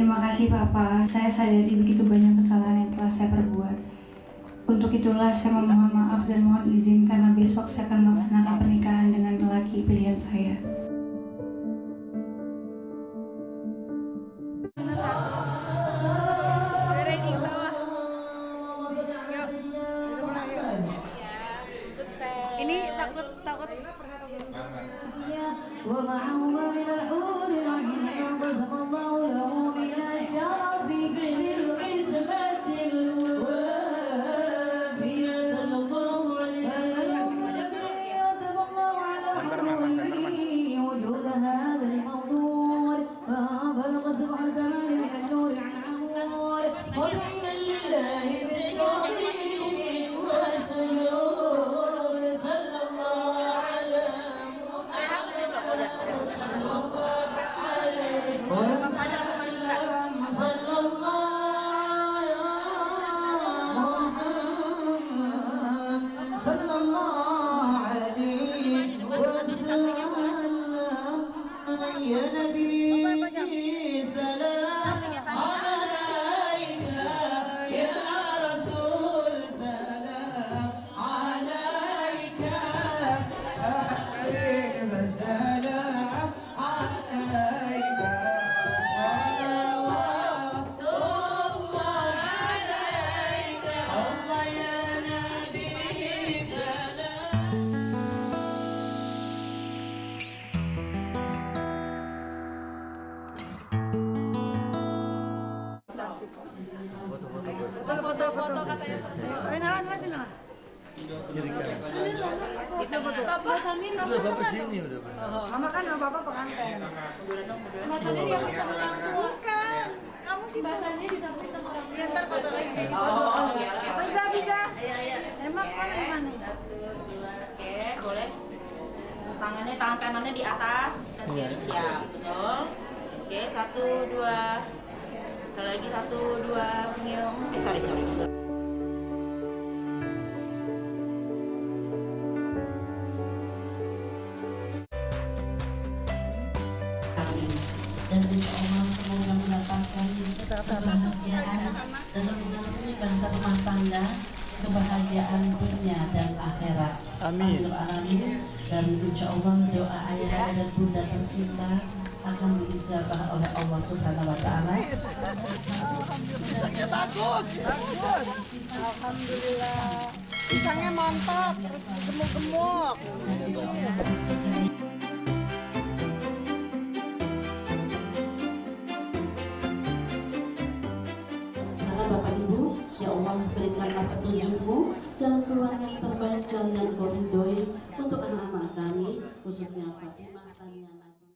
Terima kasih Papa, saya sadari begitu banyak kesalahan yang telah saya perbuat. Untuk itulah saya memohon maaf dan mohon izin karena besok saya akan melaksanakan pernikahan dengan lelaki pilihan saya. Ini takut ya Nabi salam alaika ya Rasul salam alaika salam alaika salawatullah alaika Allah ya Nabi salam. Foto katanya. Ayo Nala sini lah. Kita Bapak kami Udah Bapak sini udah. Mama kan sama Bapak pengantin. Makanya dia sama orang tua. Bukan. Kamu sih Bahkannya disambut sama orang tua. ntar foto lagi. Oh, oke. Bisa. Ayo. Emang mana yang mana? 1, 2. Oke, boleh. Tangan kanannya di atas, kaki siap, betul. Oke, 1, 2. Sekali lagi 1, 2, senyum. Sorry. Dan insya Allah semoga mendapatkan kebahagiaan dalam menjalankan rumah tangga, kebahagiaan dunia dan akhirat. Amin. Alamin. Dan insya Allah doa ayah dan bunda tercinta akan diijabah oleh Allah Subhanahu Wa Taala. Bagus. Alhamdulillah. Pisangnya mantap, gemuk-gemuk. Silakan Bapak Ibu, ya Allah berikanlah petunjukmu, jalan keluar yang terbaik, jalan yang kau ridhoi untuk anak-anak kami, khususnya Fatimah, Tania, Nadia.